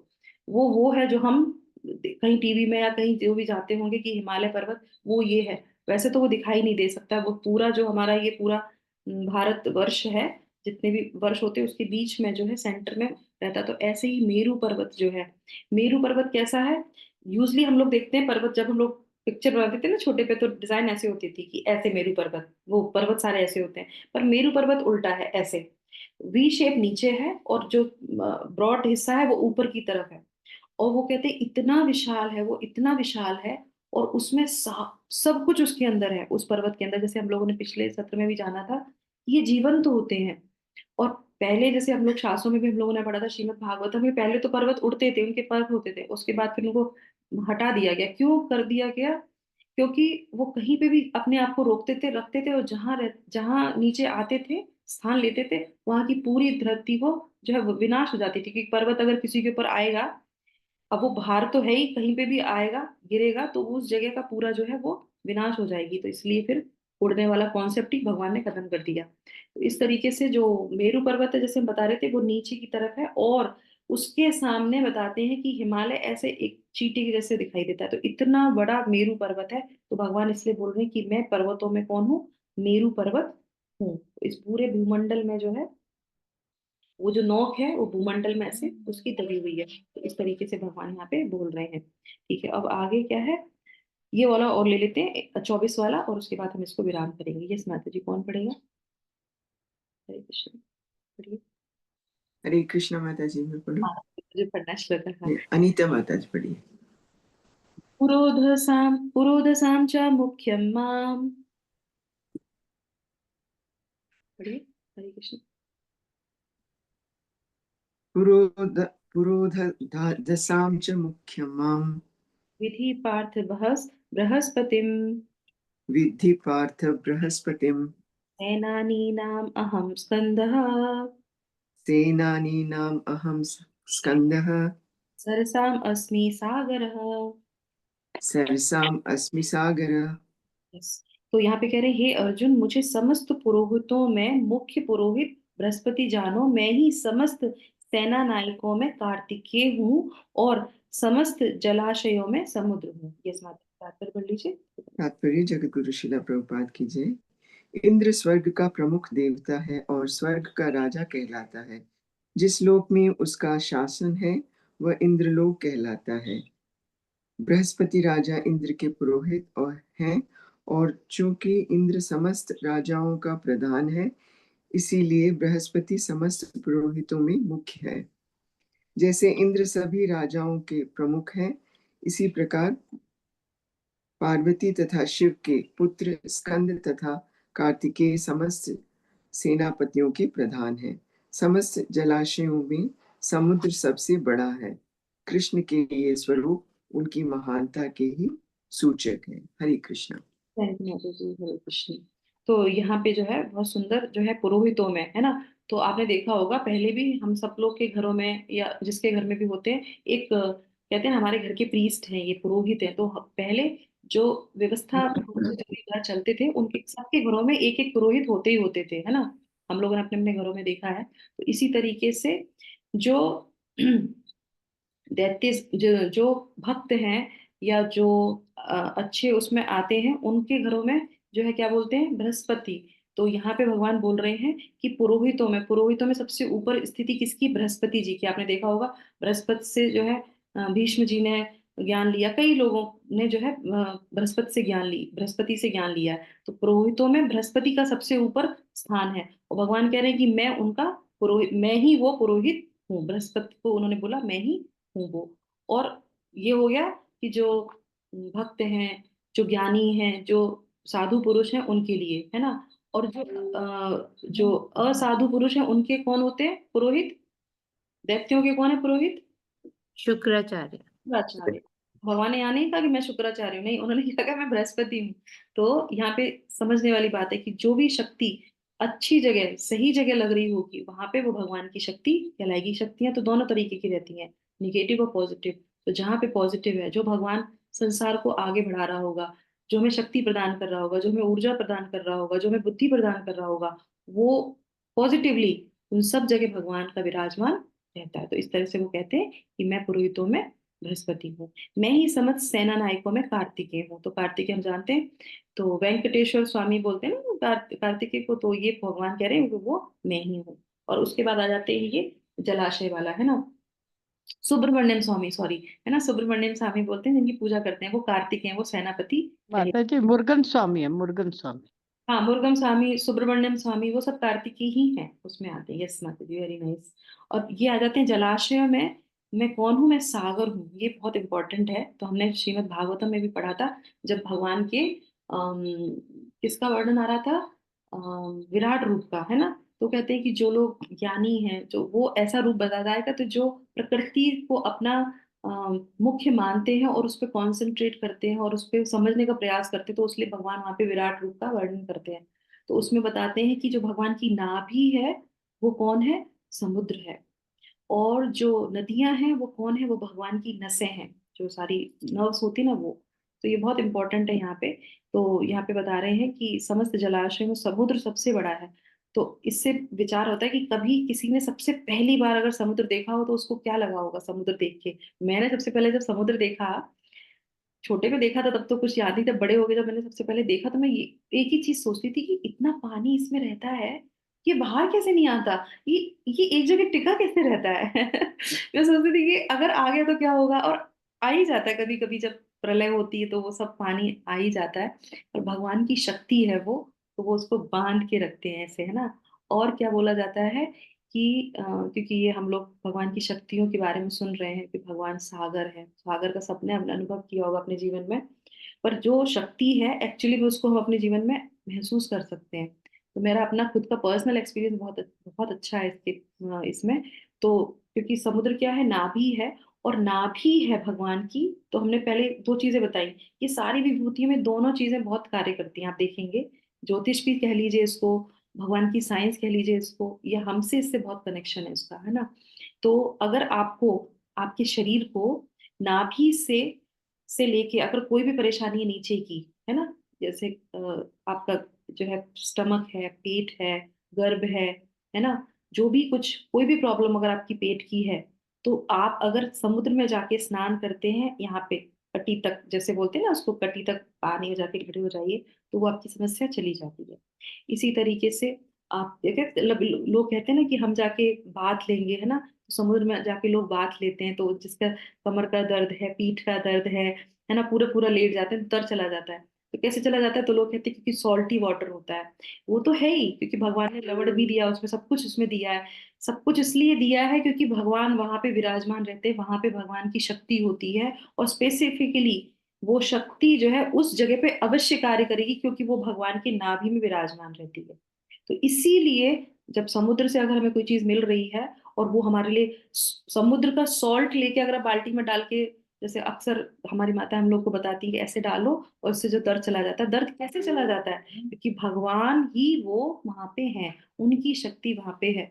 S1: वो है जो हम कहीं टीवी में या कहीं जो भी जाते होंगे कि हिमालय पर्वत वो ये है, वैसे तो वो दिखाई नहीं दे सकता। वो पूरा जो हमारा ये पूरा भारत वर्ष है, जितने भी वर्ष होते हैं उसके बीच में जो है सेंटर में रहता है। तो ऐसे ही मेरु पर्वत जो है, मेरु पर्वत कैसा है, यूजली हम लोग देखते हैं पर्वत, जब हम लोग पिक्चर बनाते थे ना छोटे पे, तो डिजाइन ऐसे होती थी कि ऐसे मेरु पर्वत, वो पर्वत सारे ऐसे होते हैं। पर मेरु पर्वत उल्टा है, ऐसे वी शेप नीचे है, और जो ब्रॉड हिस्सा है वो ऊपर की तरफ है। और वो कहते हैं इतना विशाल है, वो इतना विशाल है, और उसमें सब कुछ उसके अंदर है, उस पर्वत के अंदर। जैसे हम लोगों ने पिछले सत्र में भी जाना था, ये जीवंत तो होते हैं। और पहले जैसे हम लोग शास्त्रों में भी हम लोगों ने पढ़ा था, श्रीमद् भागवतम में, पहले तो पर्वत उड़ते थे, उनके पंख होते थे, उसके बाद फिर उनको हटा दिया गया। क्यों कर दिया गया, क्योंकि वो कहीं पे भी अपने आप को रोकते थे, रखते थे, और जहां नीचे आते थे, स्थान लेते थे, वहां की पूरी धरती वो जो है वो विनाश हो जाती थी। क्योंकि पर्वत अगर किसी के ऊपर आएगा, अब वो भार तो है ही, कहीं पे भी आएगा गिरेगा तो उस जगह का पूरा जो है वो विनाश हो जाएगी। तो इसलिए फिर उड़ने वाला कॉन्सेप्ट ही भगवान ने खत्म कर दिया। तो इस तरीके से जो मेरु पर्वत है, जैसे हम बता रहे थे, वो नीचे की तरफ है, और उसके सामने बताते हैं कि हिमालय ऐसे एक चींटी के जैसे दिखाई देता है। तो इतना बड़ा मेरु पर्वत है, तो भगवान इसलिए बोल रहे हैं कि मैं पर्वतों में कौन हूँ, मेरु पर्वत हूँ। तो इस पूरे भूमंडल में जो है, वो जो नोक है वो भूमंडल में से उसकी दबी हुई है। तो इस तरीके से भगवान यहाँ पे बोल रहे हैं। ठीक है, अब आगे क्या है, ये वाला और ले लेते हैं 24 वाला, और उसके बाद हम इसको विराम करेंगे। यस माता जी, कौन पढ़ेगा, हरे कृष्ण, पढ़िए।
S5: हरे कृष्णा माता जी, मैं पढ़ूं?
S1: हाँ, मुझे पढ़ना है श्लोक। हाँ,
S5: अनीता माता जी पढ़िए।
S1: पुरोधसां च मुख्यम माम, पढ़िए। हरे कृष्ण।
S5: पुरोधसां च मुख्यमां
S1: विधि पार्थ बृहस्पतिम,
S5: विद्धि पार्थ बृहस्पतिं
S1: सेनानीनाम अहम स्कंदः,
S5: सेनानीनाम् अहं स्कन्दः
S1: सरसाम अस्मि सागरः।
S5: सरसाम् अस्मि सागरः।
S1: Yes. तो यहाँ पे कह रहे हैं, हे अर्जुन, मुझे समस्त पुरोहितों में मुख्य पुरोहित बृहस्पति जानो, मैं ही समस्त सेना नायकों में कार्तिकेय हूँ, और समस्त जलाशयों में समुद्र हूँ। ये तात्पर्य पढ़ लीजिए।
S5: तात्पर्य जगत गुरु श्रीला प्रभुपाद की जय। इंद्र स्वर्ग का प्रमुख देवता है और स्वर्ग का राजा कहलाता है। जिस लोक में उसका शासन है वह इंद्रलोक कहलाता है। बृहस्पति राजा इंद्र के पुरोहित और हैं, और चूंकि इंद्र समस्त राजाओं का प्रधान है, इसीलिए बृहस्पति समस्त पुरोहितों में मुख्य है। जैसे इंद्र सभी राजाओं के प्रमुख हैं, इसी प्रकार पार्वती तथा शिव के पुत्र स्कंद तथा कार्तिकेय समस्त सेनापतियों के प्रधान हैं। समस्त जलाशयों में समुद्र सबसे बड़ा है। कृष्ण के ये स्वरूप उनकी महानता के ही सूचक है। हरे कृष्णा।
S1: थैंक यू माता जी, हरे कृष्ण। तो यहाँ पे जो है बहुत सुंदर जो है पुरोहितों में है ना, तो आपने देखा होगा पहले भी हम सब लोग के घरों में या जिसके घर में भी होते हैं एक कहते हैं हमारे घर के प्रीस्ट हैं, ये पुरोहित हैं। तो पहले जो व्यवस्था रूप से जो भी घर चलते थे उनके सबके घरों में एक एक पुरोहित होते ही होते थे, है ना। हम लोगों ने अपने अपने घरों में देखा है। तो इसी तरीके से जो दैत्य जो भक्त हैं या जो अच्छे उसमें आते हैं उनके घरों में जो है क्या बोलते हैं, बृहस्पति। तो यहाँ पे भगवान बोल रहे हैं कि पुरोहितों में सबसे ऊपर स्थिति किसकी, बृहस्पति जी की। आपने देखा होगा बृहस्पति से जो है भीष्म जी ने ज्ञान लिया, कई लोगों ने जो है बृहस्पति से ज्ञान लिया है। तो पुरोहितों में बृहस्पति का सबसे ऊपर स्थान है और भगवान कह रहे हैं कि मैं उनका पुरोहित, मैं ही वो पुरोहित हूँ। बृहस्पति को उन्होंने बोला मैं ही हूँ वो। और ये हो गया कि जो भक्त हैं, जो ज्ञानी हैं, जो साधु पुरुष हैं उनके लिए, है ना। और जो असाधु पुरुष हैं उनके कौन होते हैं पुरोहित, दैत्यों के कौन है पुरोहित,
S4: शुक्राचार्य।
S1: शुक्राचार्य। भगवान ने यहाँ नहीं कहा कि मैं शुक्राचार्य हूँ, नहीं, उन्होंने कहा मैं बृहस्पति हूँ। तो यहाँ पे समझने वाली बात है कि जो भी शक्ति अच्छी जगह सही जगह लग रही होगी वहां पे वो भगवान की शक्ति कहलाएगी। शक्तियां तो दोनों तरीके की रहती हैं, निगेटिव और पॉजिटिव। तो जहाँ पे पॉजिटिव है, जो भगवान संसार को आगे बढ़ा रहा होगा, जो हमें शक्ति प्रदान कर रहा होगा, जो हमें ऊर्जा प्रदान कर रहा होगा, जो हमें बुद्धि प्रदान कर रहा होगा, वो पॉजिटिवली उन सब जगह भगवान का विराजमान रहता है। तो इस तरह से वो कहते हैं कि मैं पुरोहितों में बृहस्पति हूँ, मैं ही समस्त सेना नायकों में कार्तिकेय हूँ। तो कार्तिकेय हम जानते हैं, तो वेंकटेश्वर स्वामी बोलते हैं ना कार्तिकेय को, तो ये भगवान कह रहे हैं कि वो मैं ही हूँ। और उसके बाद आ जाते हैं ये जलाशय वाला, है ना, सुब्रमण्यम स्वामी, सॉरी, है ना, सुब्रमण्यम स्वामी बोलते हैं जिनकी पूजा करते हैं, वो कार्तिक हैं, वो सेनापति कहे।
S6: माता जी मुरुगन स्वामी है, मुरुगन स्वामी।
S1: हाँ, मुरुगन स्वामी, सुब्रमण्यम स्वामी, वो सब कार्तिकी ही हैं, उसमें आते हैं। यस माता जी, वेरी नाइस। और ये आ जाते हैं जलाशय में। मैं कौन हूँ, मैं सागर हूँ, ये बहुत इंपॉर्टेंट है। तो हमने श्रीमद् भागवतम में भी पढ़ा था, जब भगवान के किसका वर्णन आ रहा था, विराट रूप का, है ना। तो कहते हैं कि जो लोग ज्ञानी हैं, जो वो ऐसा रूप बताएगा, तो जो प्रकृति को अपना अ, मुख्य मानते हैं और उस पर कॉन्सेंट्रेट करते हैं और उस पर समझने का प्रयास करते हैं, तो उसलिए भगवान वहां पे विराट रूप का वर्णन करते हैं। तो उसमें बताते हैं कि जो भगवान की नाभि है वो कौन है, समुद्र है। और जो नदियां हैं वो कौन है, वो भगवान की नसें हैं, जो सारी नर्व्स होती है ना वो। तो ये बहुत इंपॉर्टेंट है यहाँ पे। तो यहाँ पे बता रहे हैं कि समस्त जलाशय में समुद्र सबसे बड़ा है। तो इससे विचार होता है कि कभी किसी ने सबसे पहली बार अगर समुद्र देखा हो तो उसको क्या लगा होगा समुद्र देख के। मैंने सबसे पहले जब समुद्र देखा, छोटे पे देखा था तब तो कुछ याद नहीं था, बड़े हो गए जब मैंने सबसे पहले देखा तो मैं ये एक ही चीज सोचती थी कि इतना पानी इसमें रहता है, ये बाहर कैसे नहीं आता, ये ये एक जगह टिका कैसे रहता है। मैं सोचती थी कि अगर आ गया तो क्या होगा। और आ ही जाता है, कभी कभी जब प्रलय होती है तो वो सब पानी आ ही जाता है। और भगवान की शक्ति है वो, तो वो उसको बांध के रखते हैं ऐसे, है ना। और क्या बोला जाता है कि क्योंकि ये हम लोग भगवान की शक्तियों के बारे में सुन रहे हैं कि भगवान सागर है, सागर का सबने अनुभव किया होगा अपने जीवन में। पर जो शक्ति है एक्चुअली में उसको हम अपने जीवन में महसूस कर सकते हैं। तो मेरा अपना खुद का पर्सनल एक्सपीरियंस बहुत बहुत अच्छा है इसमें। तो क्योंकि समुद्र क्या है, नाभि है, और नाभि है भगवान की। तो हमने पहले दो चीजें बताई, ये सारी विभूतियों में दोनों चीजें बहुत कार्य करती हैं, आप देखेंगे। ज्योतिष भी कह लीजिए इसको, भगवान की साइंस कह लीजिए इसको, या हमसे इससे बहुत कनेक्शन है उसका, है ना। तो अगर आपको आपके शरीर को नाभि से लेके अगर कोई भी परेशानी है नीचे की, है ना, जैसे आपका जो है स्टमक है, पेट है, गर्भ है ना, जो भी कुछ कोई भी प्रॉब्लम अगर आपकी पेट की है, तो आप अगर समुद्र में जाके स्नान करते हैं, यहाँ पे कटी तक जैसे बोलते हैं ना उसको, कटी तक पानी में जाके खड़े हो जाइए, तो वो आपकी समस्या चली जाती है। इसी तरीके से आप देखे लोग कहते हैं ना कि हम जाके बाथ लेंगे, है ना, तो समुद्र में जाके लोग बाथ लेते हैं, तो जिसका कमर का दर्द है, पीठ का दर्द है ना, पूरा पूरा लेट जाते हैं तो तर चला जाता है। तो कैसे चला जाता है, तो लोग कहते हैं क्योंकि सॉल्टी वाटर होता है। वो तो है ही, क्योंकि भगवान ने लवण भी दिया, उसमें सब कुछ उसमें दिया है। सब कुछ इसलिए दिया है क्योंकि भगवान वहां पे विराजमान रहते हैं, वहां पे भगवान की शक्ति होती है। और स्पेसिफिकली वो शक्ति जो है उस जगह पे अवश्य कार्य करेगी, क्योंकि वो भगवान के नाभि में विराजमान रहती है। तो इसीलिए जब समुद्र से अगर हमें कोई चीज मिल रही है और वो हमारे लिए समुद्र का सॉल्ट लेके अगर आप बाल्टी में डाल के, जैसे अक्सर हमारी माता हम लोग को बताती है कि ऐसे डालो और उससे जो दर्द चला जाता है, दर्द कैसे चला जाता है? क्योंकि भगवान ही वो वहां पे हैं, उनकी शक्ति वहां पे है।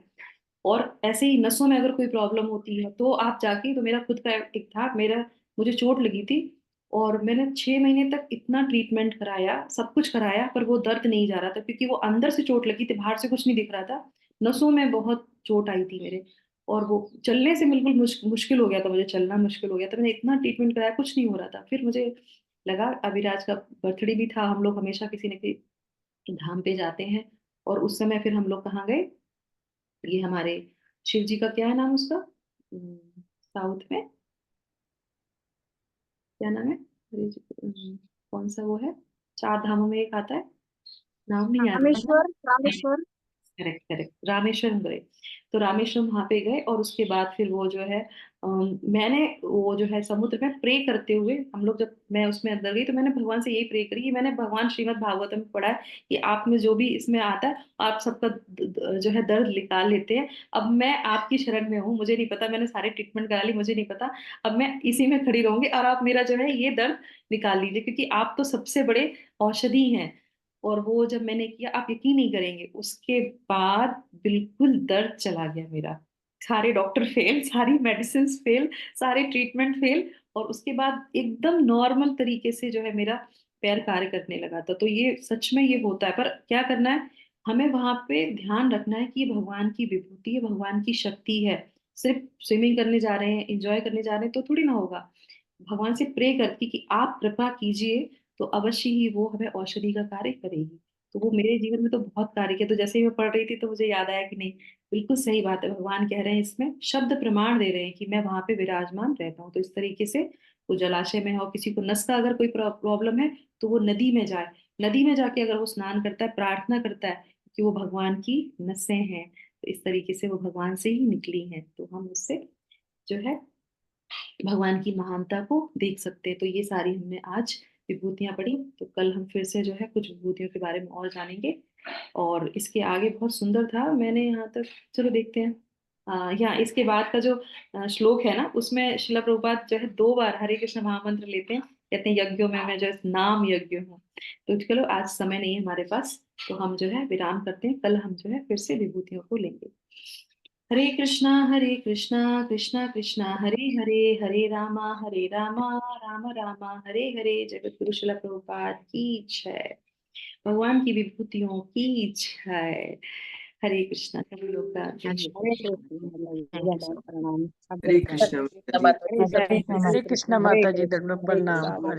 S1: और ऐसे ही नसों में अगर कोई प्रॉब्लम होती है तो आप जाके, तो मेरा खुद का एक था, मेरा मुझे चोट लगी थी और मैंने 6 महीने तक इतना ट्रीटमेंट कराया, सब कुछ कराया, पर वो दर्द नहीं जा रहा था क्योंकि वो अंदर से चोट लगी थी, बाहर से कुछ नहीं दिख रहा था। नसों में बहुत चोट आई थी मेरे, और वो चलने से बिल्कुल मुश्किल हो गया था, मुझे चलना मुश्किल हो गया था। मैंने इतना ट्रीटमेंट कराया, कुछ नहीं हो रहा था। फिर मुझे लगा, अभिराज का बर्थडे भी था, हम लोग हमेशा किसी न किसी धाम पे जाते हैं, और उस समय फिर हम लोग कहाँ गए, ये हमारे शिव जी का क्या है नाम उसका, साउथ में क्या नाम है, हरि जी, कौन सा वो है, 4 धामों में एक आता है, नाम नहीं याद आ रहा।
S7: रामेश्वर।
S1: करेक्ट करेक्ट, रामेश्वरम गए। तो रामेश्वरम वहां पे गए, और उसके बाद फिर वो जो है मैंने वो जो है समुद्र में प्रे करते हुए, हम लोग जब मैं उसमें अंदर गई तो मैंने भगवान से यही प्रे करी कि मैंने भगवान श्रीमद् भागवतम में पढ़ा है कि आप में जो भी इसमें आता है, आप सबका जो है दर्द निकाल लेते हैं। अब मैं आपकी शरण में हूँ, मुझे नहीं पता, मैंने सारे ट्रीटमेंट करा ली, मुझे नहीं पता, अब मैं इसी में खड़ी रहूंगी और आप मेरा जो है ये दर्द निकाल लीजिए, क्योंकि आप तो सबसे बड़े औषधि हैं। और वो जब मैंने किया, आप यकीन नहीं करेंगे, उसके बाद बिल्कुल दर्द चला गया मेरा। सारे डॉक्टर फेल, सारी मेडिसिन फेल, सारे ट्रीटमेंट फेल, और उसके बाद एकदम नॉर्मल तरीके से जो है मेरा पैर कार्य करने लगा था। तो ये सच में ये होता है, पर क्या करना है, हमें वहां पे ध्यान रखना है कि ये भगवान की विभूति है, भगवान की शक्ति है। सिर्फ स्विमिंग करने जा रहे हैं, एंजॉय करने जा रहे हैं तो थोड़ी ना होगा। भगवान से प्रे करती कि आप कृपा कीजिए, तो अवश्य ही वो हमें औषधि का कार्य करेगी। तो वो मेरे जीवन में तो बहुत कार्य किया। तो जैसे ही मैं पढ़ रही थी तो मुझे याद आया कि नहीं, बिल्कुल सही बात है, भगवान कह रहे हैं, इसमें शब्द प्रमाण दे रहे हैं कि मैं वहां पे विराजमान रहता हूँ। तो इस तरीके से वो जलाशय में है, और किसी को नस का अगर कोई प्रॉब्लम है तो वो नदी में जाए, नदी में जाके अगर वो स्नान करता है, प्रार्थना करता है कि वो भगवान की नसें हैं, तो इस तरीके से वो भगवान से ही निकली हैं, तो हम उससे जो है भगवान की महानता को देख सकते हैं। तो ये सारी हमने आज विभूतियां पढ़ी, तो कल हम फिर से जो है कुछ विभूतियों के बारे में और जानेंगे। और इसके आगे बहुत सुंदर था, मैंने यहाँ तक, चलो देखते हैं। यहाँ इसके बाद का जो श्लोक है ना, उसमें शिला प्रभुपाद जो है 2 बार हरे कृष्ण महामंत्र लेते हैं, कहते हैं यज्ञों में मैं जो है नाम यज्ञ हूँ। तो चलो, आज समय नहीं है हमारे पास, तो हम जो है विराम करते हैं, कल हम जो है फिर से विभूतियों को लेंगे। हरे कृष्णा कृष्णा कृष्णा हरे हरे, हरे रामा राम रामा हरे हरे। जगत गुरु शिला प्रभुपाद की जय, भगवान की विभूतियों की जय। हरे कृष्णा, सभी लोग का
S5: हरे कृष्ण माता जी।
S3: हरे कृष्णा माता जी, दंडवत प्रणाम।